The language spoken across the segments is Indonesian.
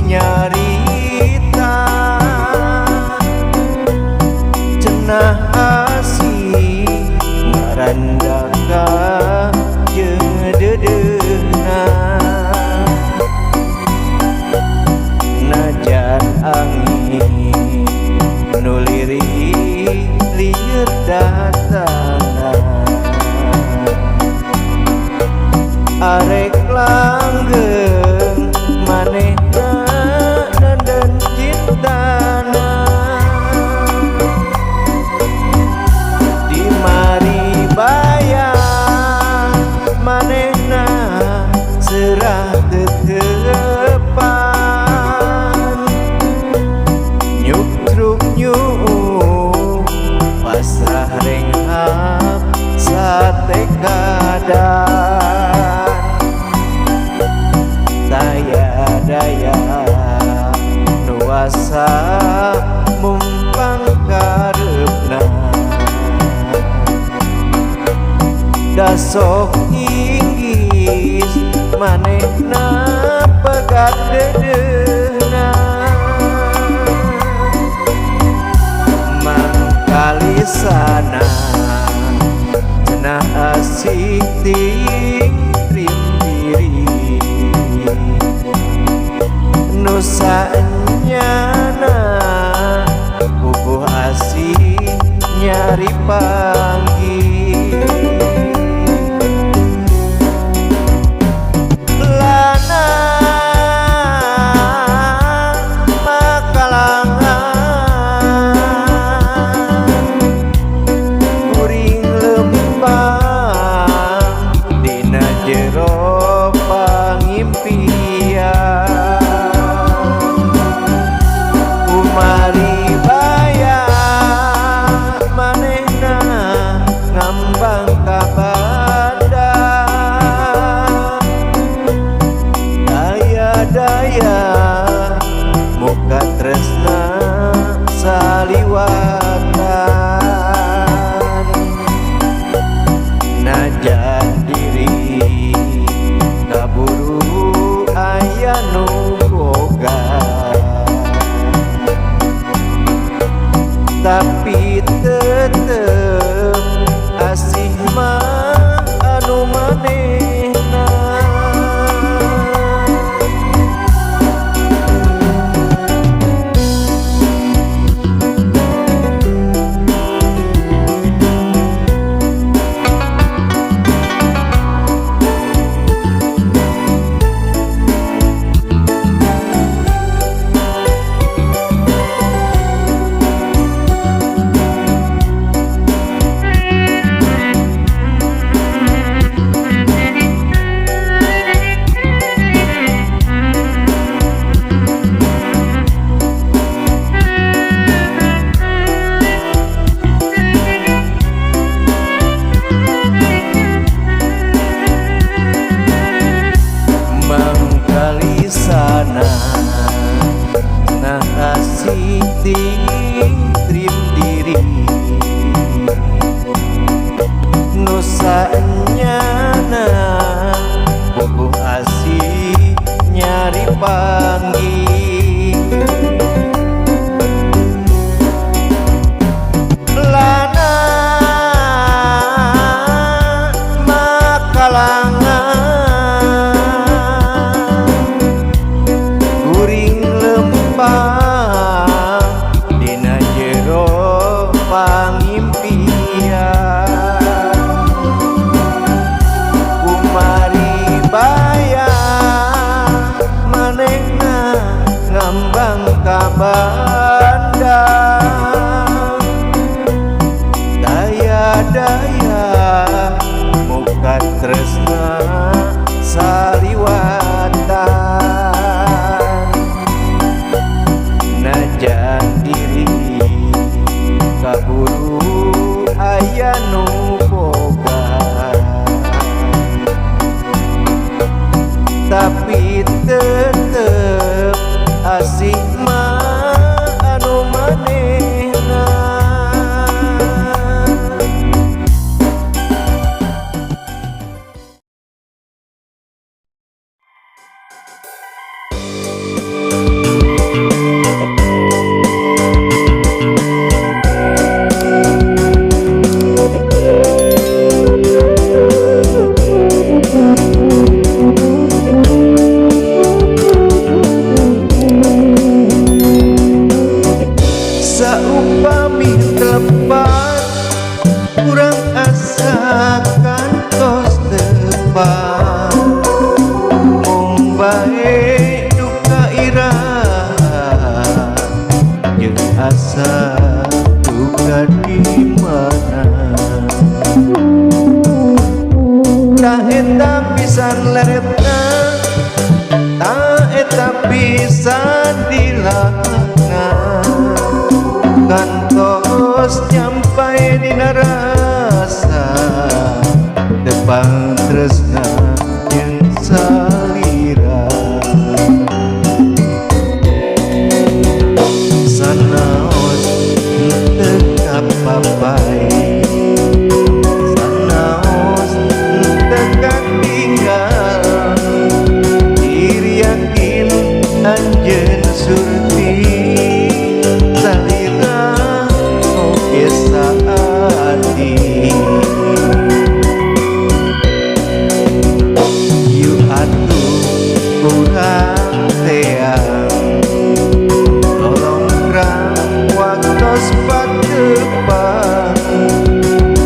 nyarita cenah asih ngarandaka jeung dedeuna najan angin nu lirih lieur datangna arek langgeng manehna nanden cintana di mari bayang manehna serah tetepan nyuk truk nyuk pasrah renghap sate kadang daya nuasa mumpang kareupna da sok inggis manehna pegat dedeuna mangkalisana cenah asih ting trim diri nusanyana bubuh asih nyari panggih lana makalangan kuring lembang dina jero pangimpian mari bayang manehna ngambang ka bandang daya muka tresna saliwatan najan diri kaburu aya nu boga tapi tetep asih mah anu manehna sana nah asih ting trim diri nusanyana bubuh asih nyari panggih lana makalangan dina jero pangimpian kumari bayang manehna ngambang ka bandang daya muka tresna saliwatan najan diri kaburu aya nu boga tapi tetep asih mah anu manehna pisan dilakukan kantos nyampai dina rasa depan tresna jeung salira sanaos teu kapapai sanaos teu katinggal diri yakin anjeun surti salira oge saati yu atuh urang teang lolongrang waktos pateupan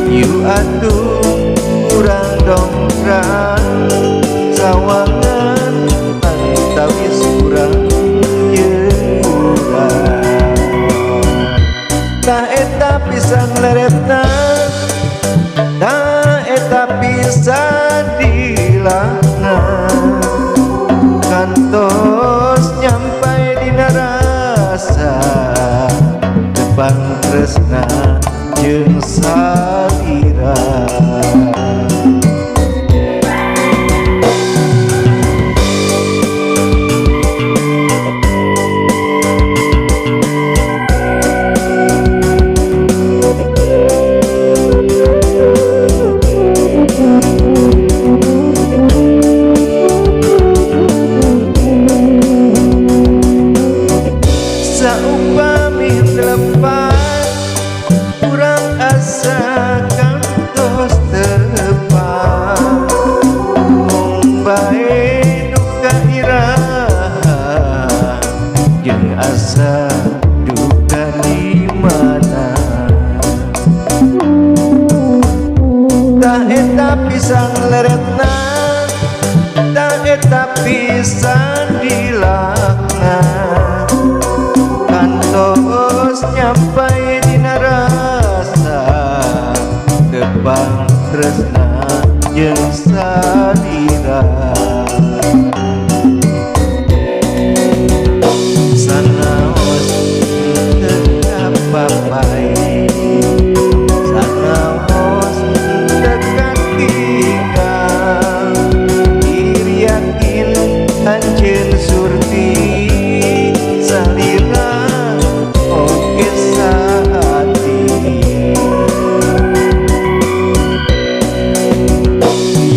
yu atuh urang dongkrang sawangan antawis urang jeung urang tah eta pisan leretna tah eta pisan dilahna kantos nyampai dina rasa depan tresna jeung salira saupami lepas urang asa kantos tepan mung bae duka iraha jeung asa duka di mana tah eta pisan leretna tah eta pisan dilakna kantos nyampai dina rasa depan tresna jeung salira sanaos teu kapapai sanaos teu katinggal diri yakin anjeun surti salira oge saati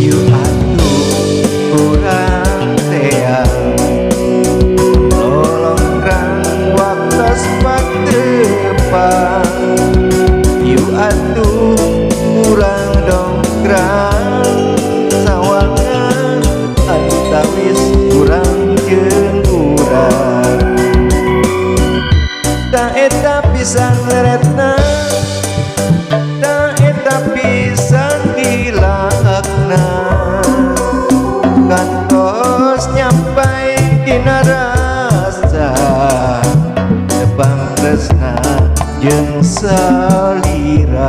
yu atuh urang teang lolongrang waktos pateupan yu atuh urang dongkrang sawangan antawis urang jeung urang tah eta pisan leretna tah eta pisan dilakna kantos nyampai dina rasa depan tresna jeung salira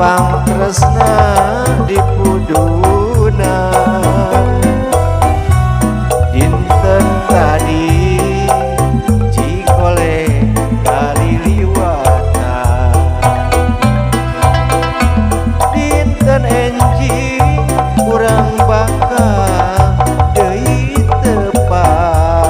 tepang tresna di puduna dinten tadi cikole kali liwatan dinten enji kurang bakal deui tepang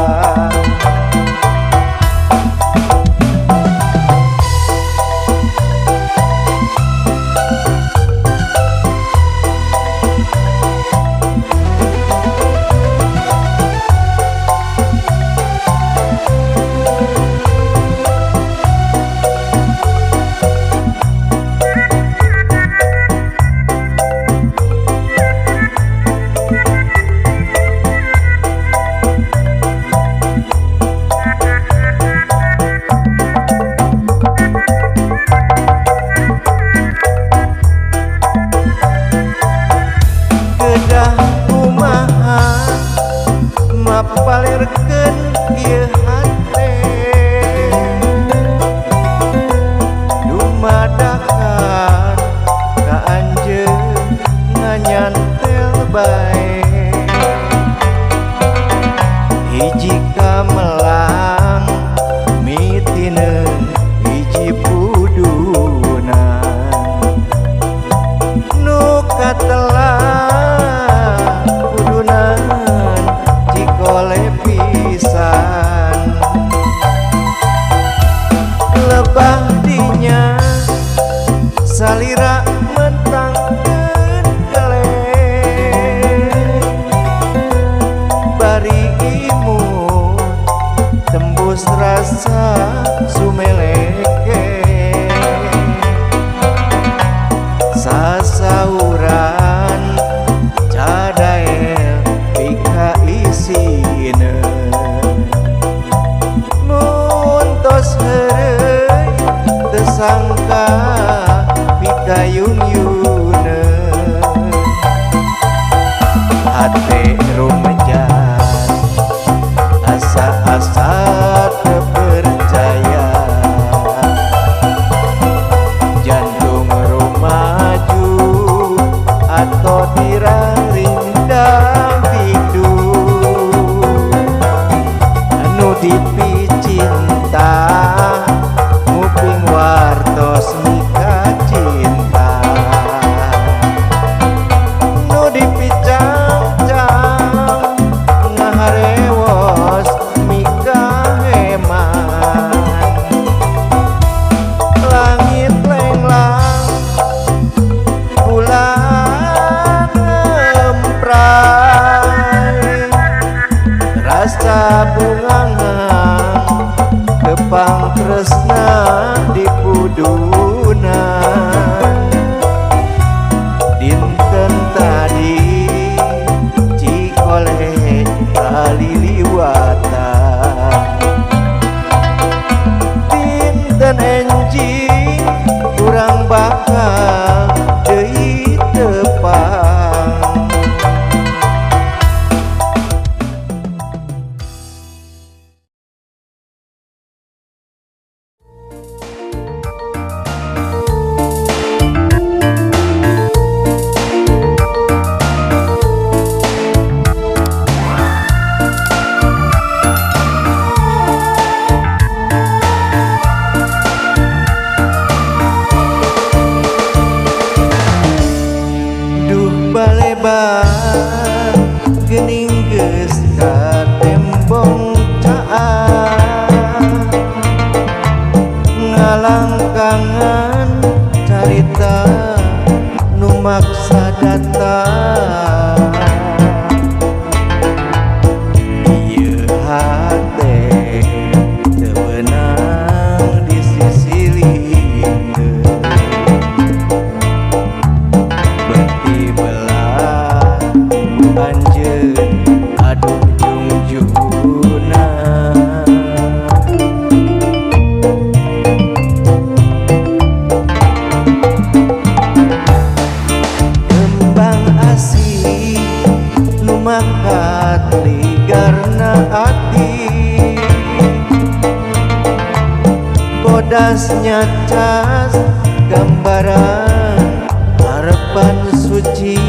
mapalirkeun ieu hate dumadakan ka anjeun nganyantel bae hiji kamelang mitineun hiji pudunan nu katelah pudunan oleh pisan lebah dinya salira mentangkeun keleh bari imun tembus rasa sumeleke sasauran cadael pika isine muntos heureuy teu sangka pikayun-yuneun hate rumejan asa-asa teu percaya jantung rumaju atau diraringdang dipi cinta nguping wartos mika cinta nu dipi cang-cang ngaharewos mika heman langit lenglang bulan emprai rasa bungangan tepang tresna di pudunan dinten tadi cikole kali liwatan dinten enji kurang bakal deui tepang balebar geuning geus ka tembong caang ngalangkangan carita nu maksa datang ieu hate teu beunang disisiliheun anjeun aduh jungjuna kembang asih nu mangkat ligarna ati bodasnya cas gambaran suci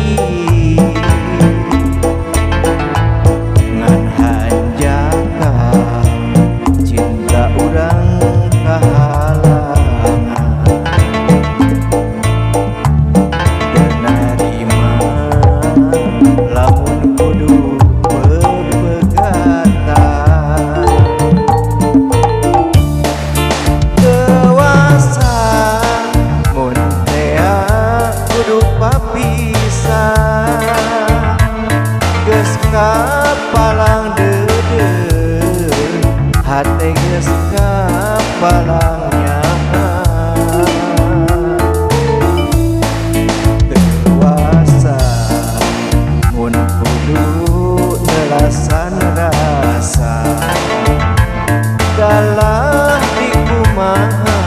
ngan hanjaka cinta urang kahalangan teu narima lamun kudu pepegatan dewasa mun tea kudu papisah geus kapalang deudeuh hate geus kapalang nyaman dewasa mun kudu nelasan rasa dalah dikumaha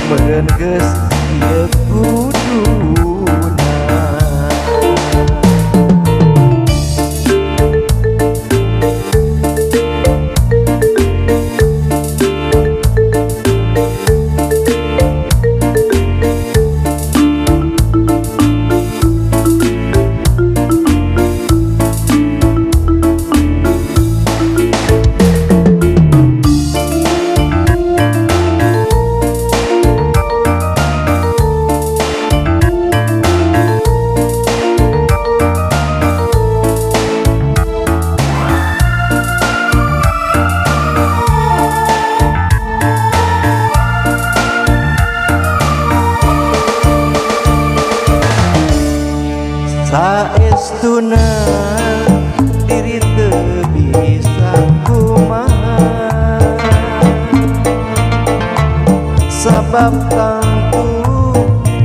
meureun geus ieu kuduna saestuna diri teu bisa kumaha sabab tangtu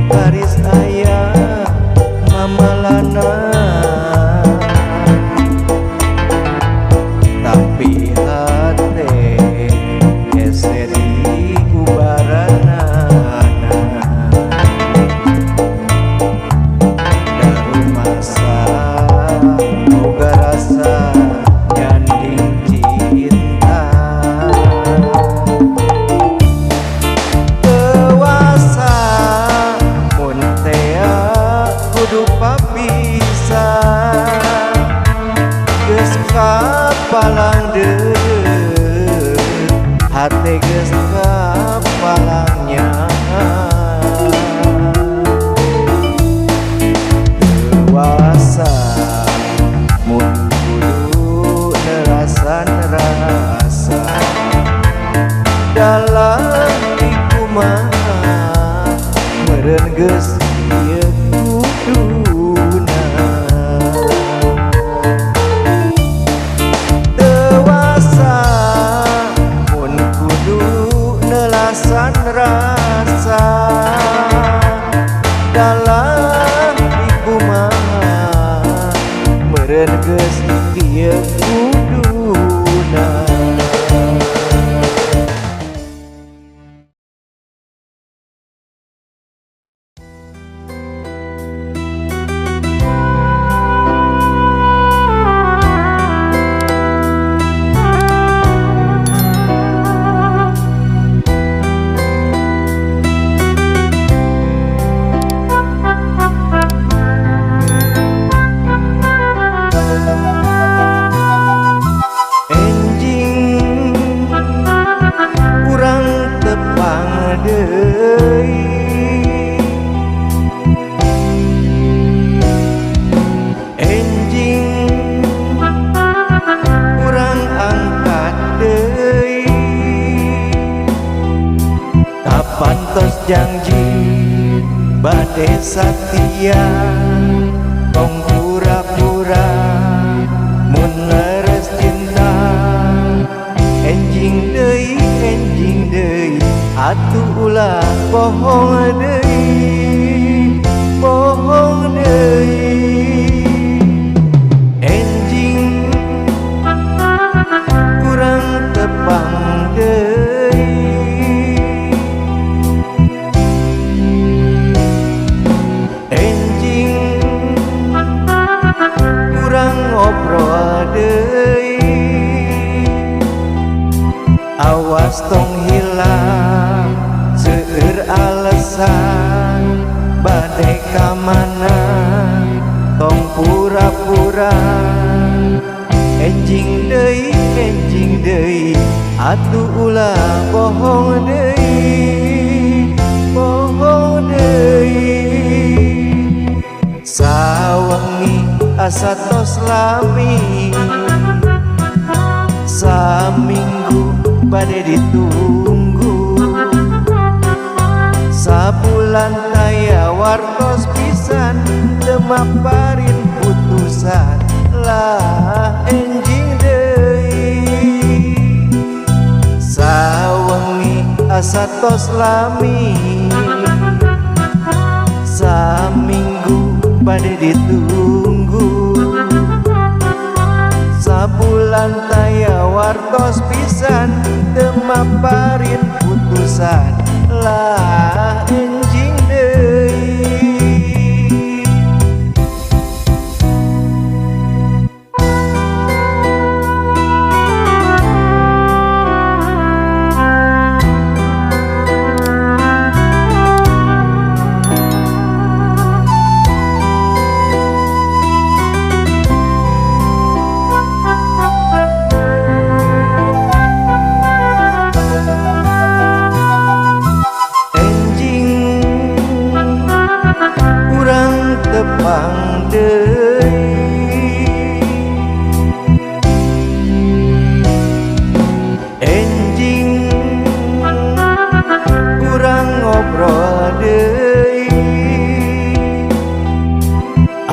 garis aya mamalana tapi hate hese di kubaranana boga rasa nyanding cinta dewasa mun tea kudu papisah geus kapalang deudeuh hate geus kapalang nyaman dewasa mun kudu nerasan rasa dalam dikumaha meureun geus ieu kuduna dewasa mun kudu nelasan rasa dalam dikumaha meureun geus ieu kuduna enjing urang angkat deui tak pantos janji bade satia tong pura-pura mun leres cinta enjing deui atuh ulah bohong deui enjing kurang tepang deui enjing kurang ngobrol deui awas tong hilang seueur alesan bade kamana tong pura-pura enjing deui atuh ulah bohong deui sawengi asa tos lami saminggu bade ditunggu sabulan taya wartos pisan demaparin putusan lah enjing deui sawengi asa tos lami saminggu bade ditunggu sabulan taya wartos pisan demaparin putusan lah enjing deui tepang deui enjing kurang ngobrol deui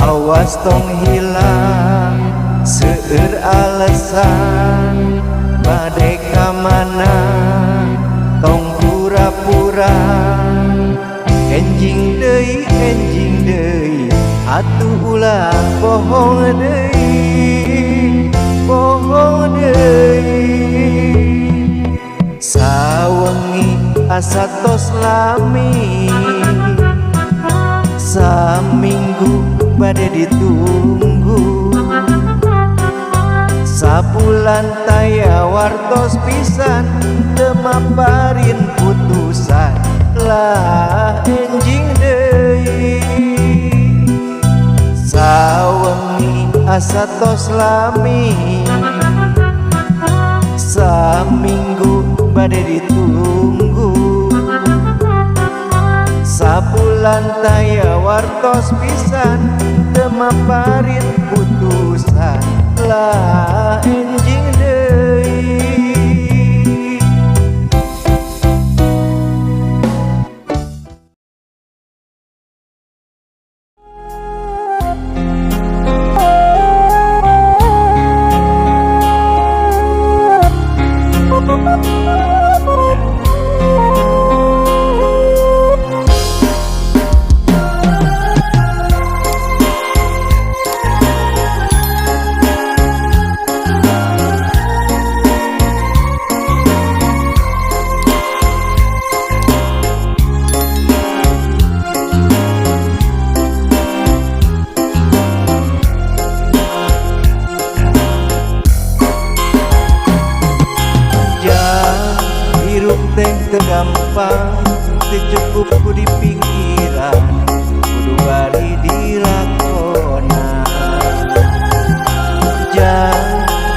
awas tong hilang seueur alesan bade kamana tong pura-pura enjing deui atuh ulah bohong deui sawengi asa tos lami saminggu bade ditunggu sabulan taya wartos pisan demaparin putusan lah enjing deui sawengi asa tos lami saminggu bade ditunggu sabulan taya wartos pisan demaparin putusan lah enjing deui gampang secukup ku di pikiran kudu bari dilakonan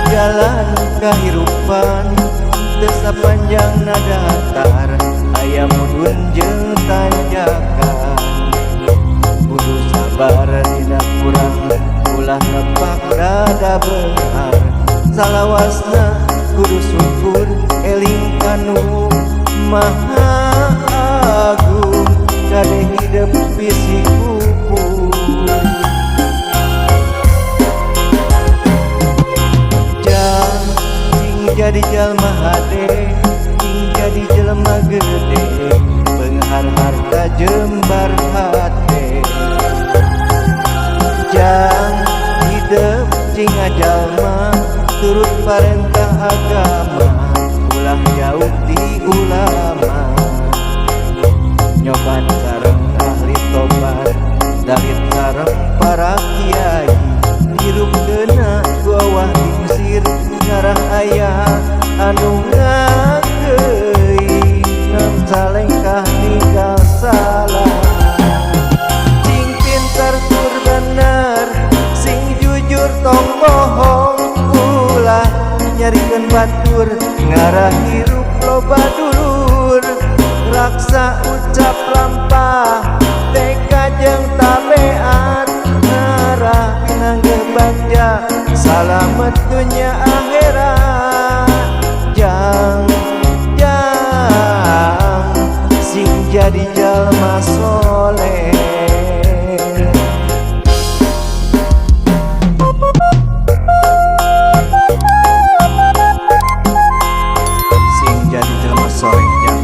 jalan kahirupan desa panjang datar aya mudun jeung tanjakan kudu sabar dina kurang ulah nepak rada beunghar salawasna kudu syukur eling kanu Maha Agung kade hidup bisi kupu cing jadi jalma hade cing jadi jelema gede beunghar harta jembar hate jang hidup cing ajalma turut parentah agama ulah jauh di ulama nyoban sareng ahli tobat dalit sareng para kiai hirup geuna gawah di Mesir ngarah aya anu ngageui ngan salengkah ninggal salah Ngarah hirup loba dulur, raksa ucap lampah, teka jeung tabeat, ngarah pinanggeh bagja, salamet dunya akhirat. Jang sing jadi jalma soleh, sing jadi jalma soleh jang.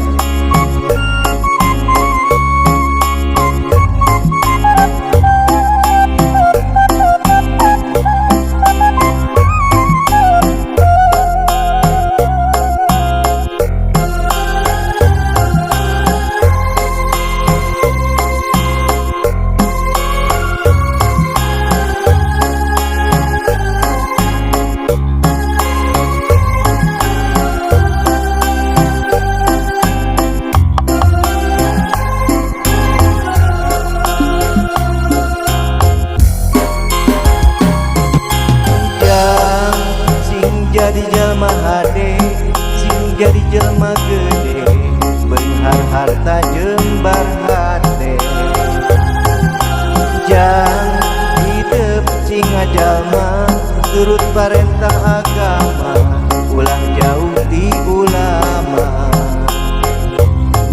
Jadi jelma hade, sing jadi jelma gede, beunghar harta jembar hade. Jang hidup sing ngajalma, turut parentah agama, ulah jauh di ulama.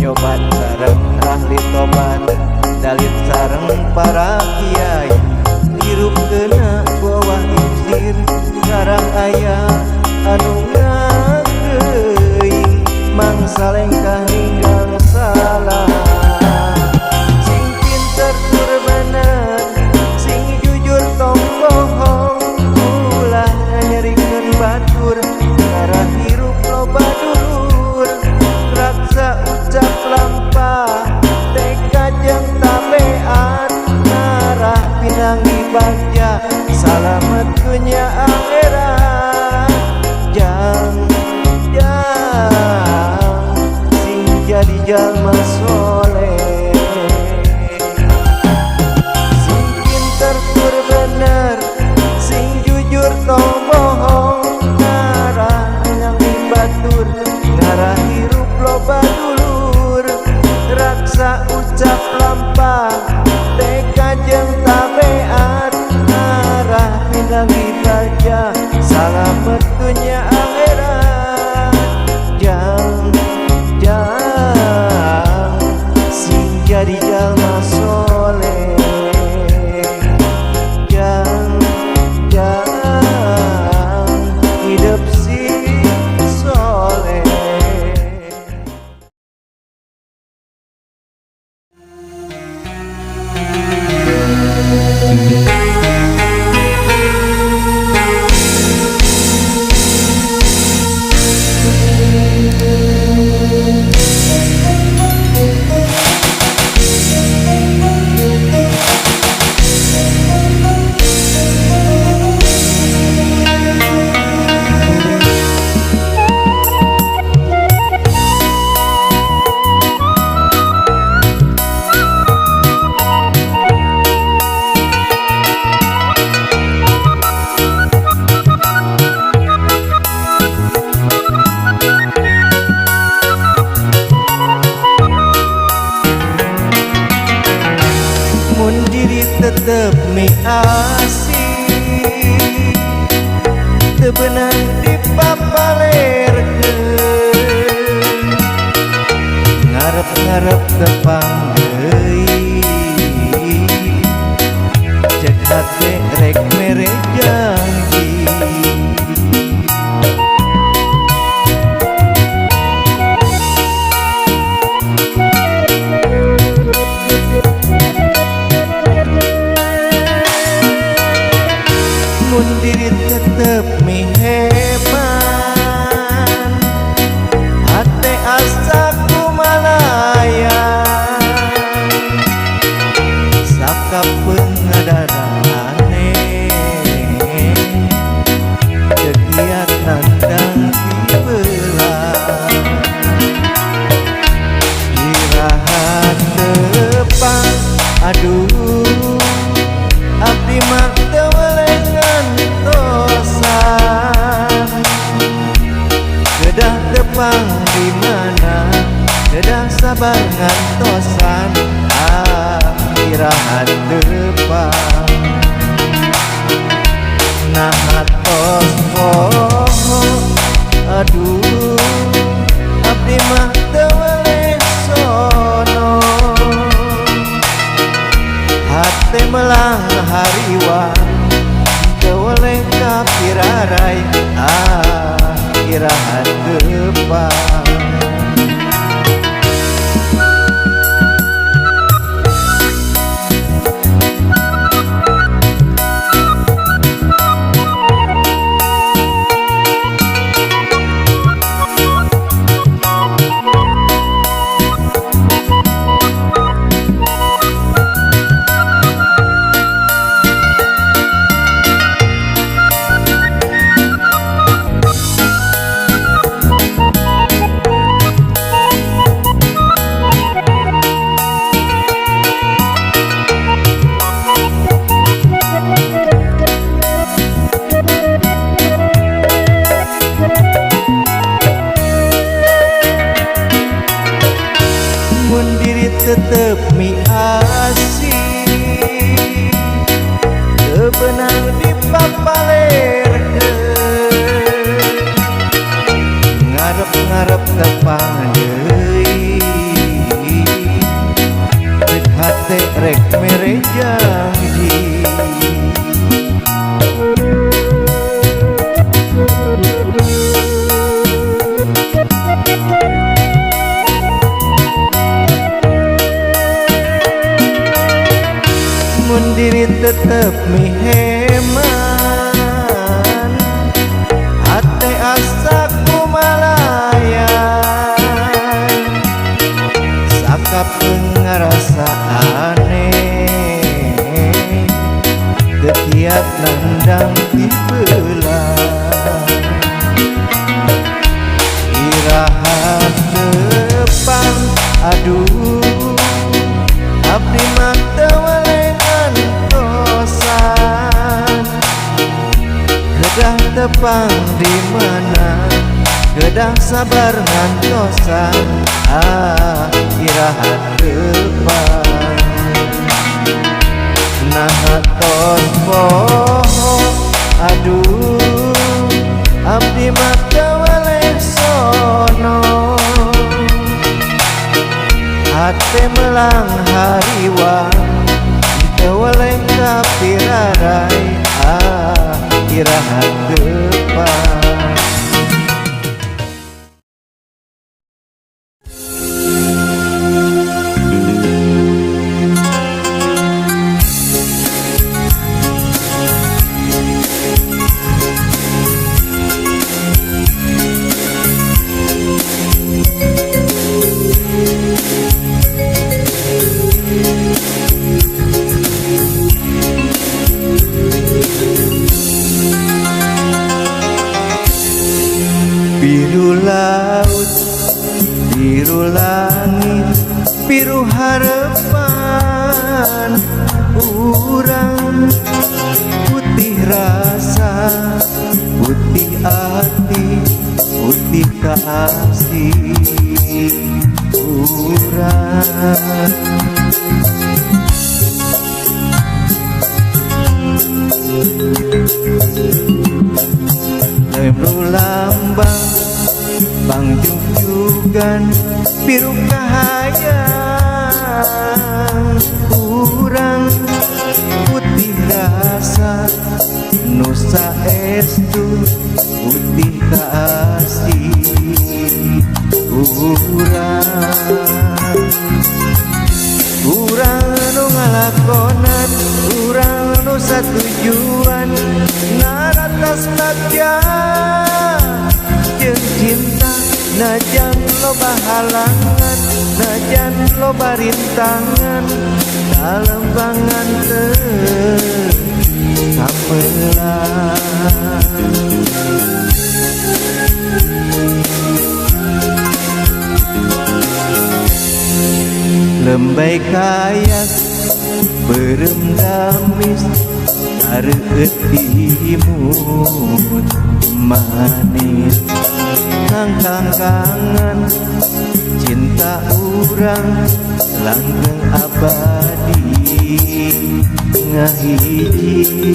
Nyobat sareng ahli tobat, dalit sareng para kiai, hirup kena bawah izin, ngarang ayah anu ngageuing mangsa lengkah ninggal salah. Sing pinter tur bener, sing jujur tong bohong, ulah nyerikeun batur, ngarah hirup loba dulur, raksa ucap lampah, teka jeung tabeat, ngarah pinanggi bagja, salamet dunya akhirat. Jang sing jadi jalma soleh, sing pinter tur bener, sing jujur tong bohong, ngarah nyanggi batur, ngarah hirup loba dulur, raksa ucap lampah, teka jeung tabeat, ngarah pinanggi bagja, salamet dunya akhirat. Jang sing jadi jalma soleh, jang hidup sing soleh. Tetep mi asih, teu beunang dipapalerkeun, ngarep-ngarep tepang deui, cek hate rek mere janji. Diri tetep mi heman, hate asa kumalayan, sakapeung ngadarane, cegiat nandang tibelah, iraha depan, aduh abdi mah teu melengan tosan, kedah teu melang hariwang teweleh kapirarai irahan depan. Tetep mi asih kebenang di papalerkeun ngarep-ngarep tepang deui rek hate rek mere janji. Mun diri tetep mi heman hate asa kumalayan sakap ngarasaan tiap nandang dibelah irahan depan aduh abdi mah teu walengan tosan kedah tepang di mana kedah sabar ngantosan irahan depan nah tos poho aduh abdi mah teu waleh sono hate melang hariwang teu waleh kapirarai irahan depan. Biru laut, biru langit, biru harapan urang, putih rasa, putih hati, putih kasih urang. Lemru lambang pangjungjugan biru kahayang urang putih rasa nusa estu putih kasih urang. Urang nu ngalakonan urang nu satujuan naratas natya jeung cinta najan loba halangan najan loba rintangan dalembangan teu samelang. Lembay kayak berem gamis kareueut imut manis kangkangan cinta urang langgeng abadi ngahiji.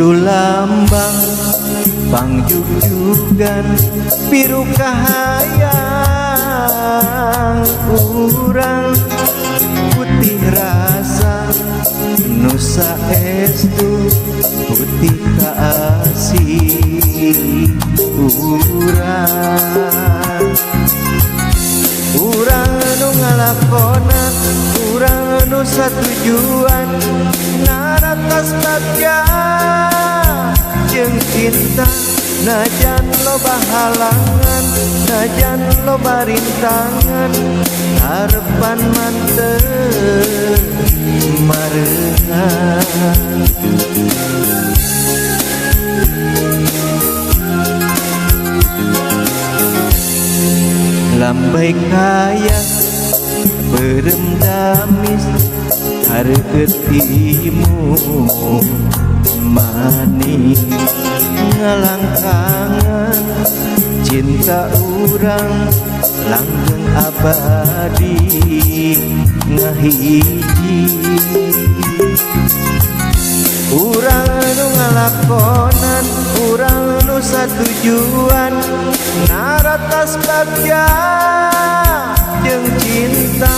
Itu lambang pangjugjugan biru kahayang urang putih rasa nusa estu putih kasih urang nu ngalakonan urang nu satujuan naratas bagja jeung cinta najan loba halangan najan loba rintangan harapan mantep marengan lambai kaya berem damis hareukeutimu manis ngalangkangan cinta urang langgeng abadi ngahiji urang nu ngalakonan urang nu satujuan naratas bagja jeung cinta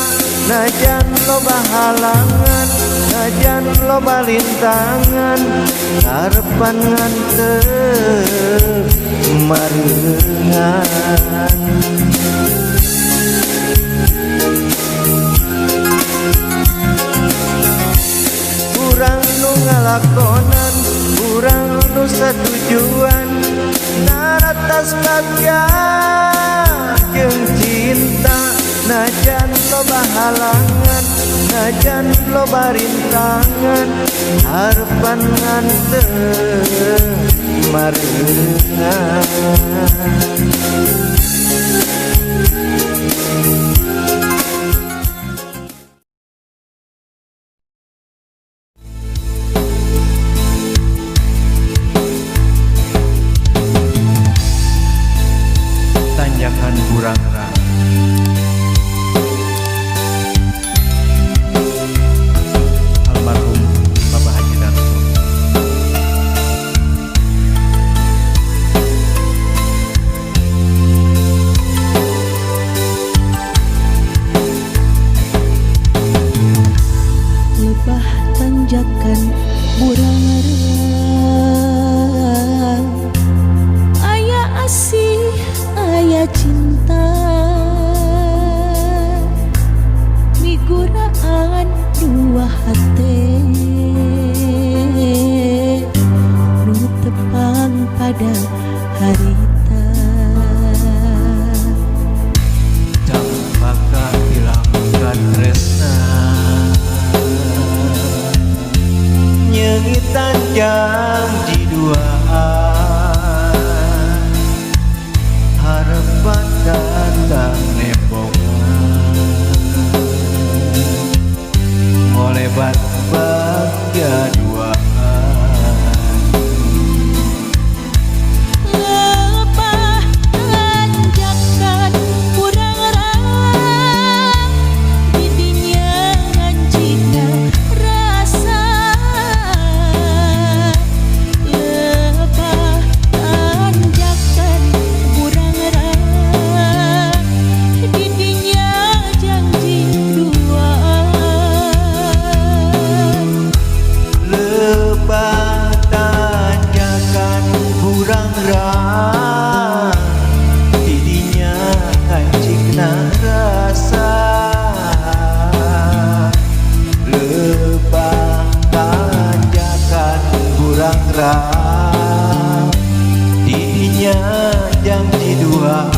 najan loba halangan najan loba lintangan harapan ngantep marengan urang nu ngalakonan urang nu satujuan naratas bagja jeung cinta najan loba halangan najan loba rintangan harapan ngantep marengan tanjakan burang-rang almarhum Bapak Haji Darso. Lebah tanjakan burang-rang aya asih aya cinta miguraan dua hate nu tepang pada harita Campaka hilangkan tresna nyengit tanjang di duaan harapan datang nebongan molebat bagja duaan lebah tanjakan burang-rang didinya ngancina rasa lebah tanjakan burang-rang didinya janji duaan lebah tanjakan burang-rang didinya ngancikna rasa lebah tanjakan burang-rang didinya janji duaan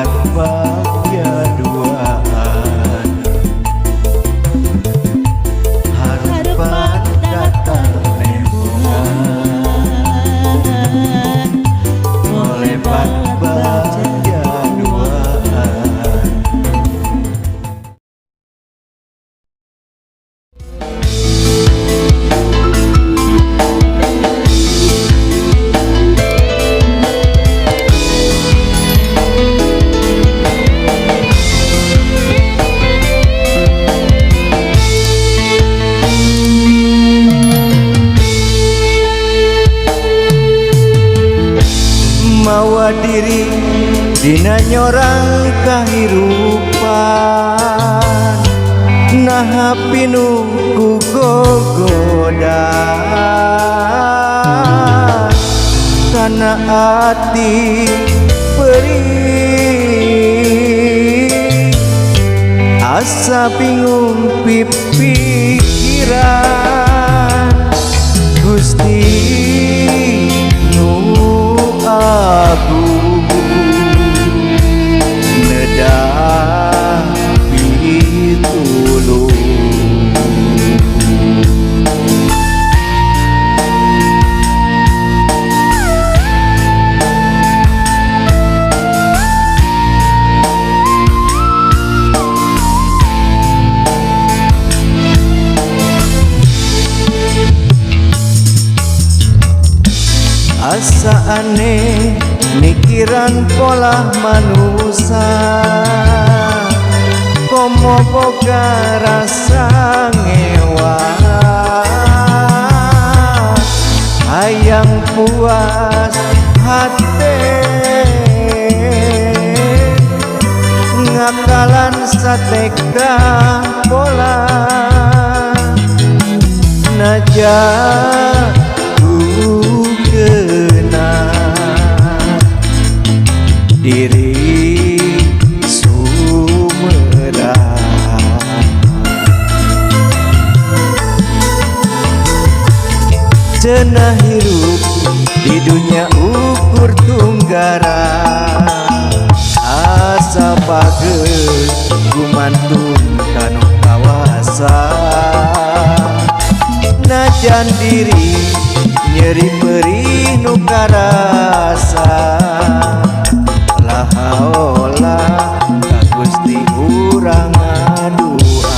Harepan bahagia duaan, harepan datang lembongan, melepat bahagia duaan. Mawa diri dina nyorang kahirupan, nah pinu ku gogoda kana ati perih, asa bingung pipikiran Gusti aku nedapi tulung. Asa aneh mikiran pola manusia, komo boga rasa ngewa, hayang puas hati ngakalan sateka pola naja diri sumera, cenah hirup di dunia ukur tunggara, asa bageus gumantun kanu kawasan, najan diri nyeri perih nu karasa, lahaola ka Gusti urang ngadua.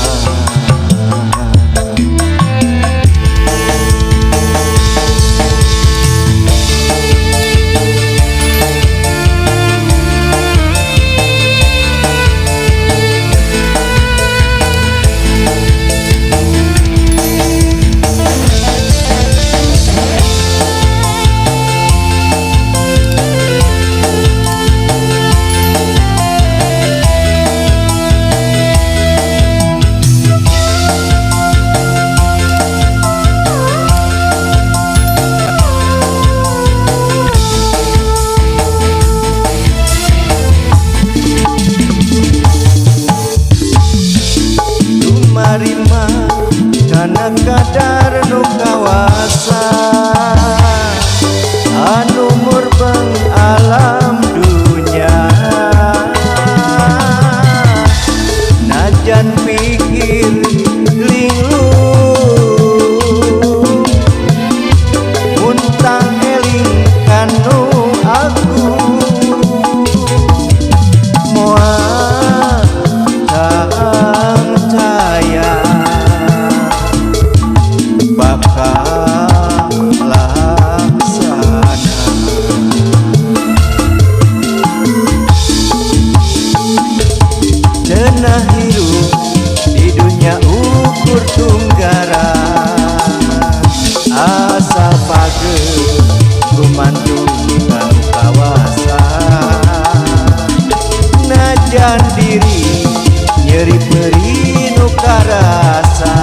Marima kana kadar nu kawasa, anu murbeng alam dunya, najan pikir linglung muntang eling kanu aku moal cenah hirup di dunia ukur tunggara, asa pageus gumantun kanu kawasan, najan diri nyeri perih nu karasa,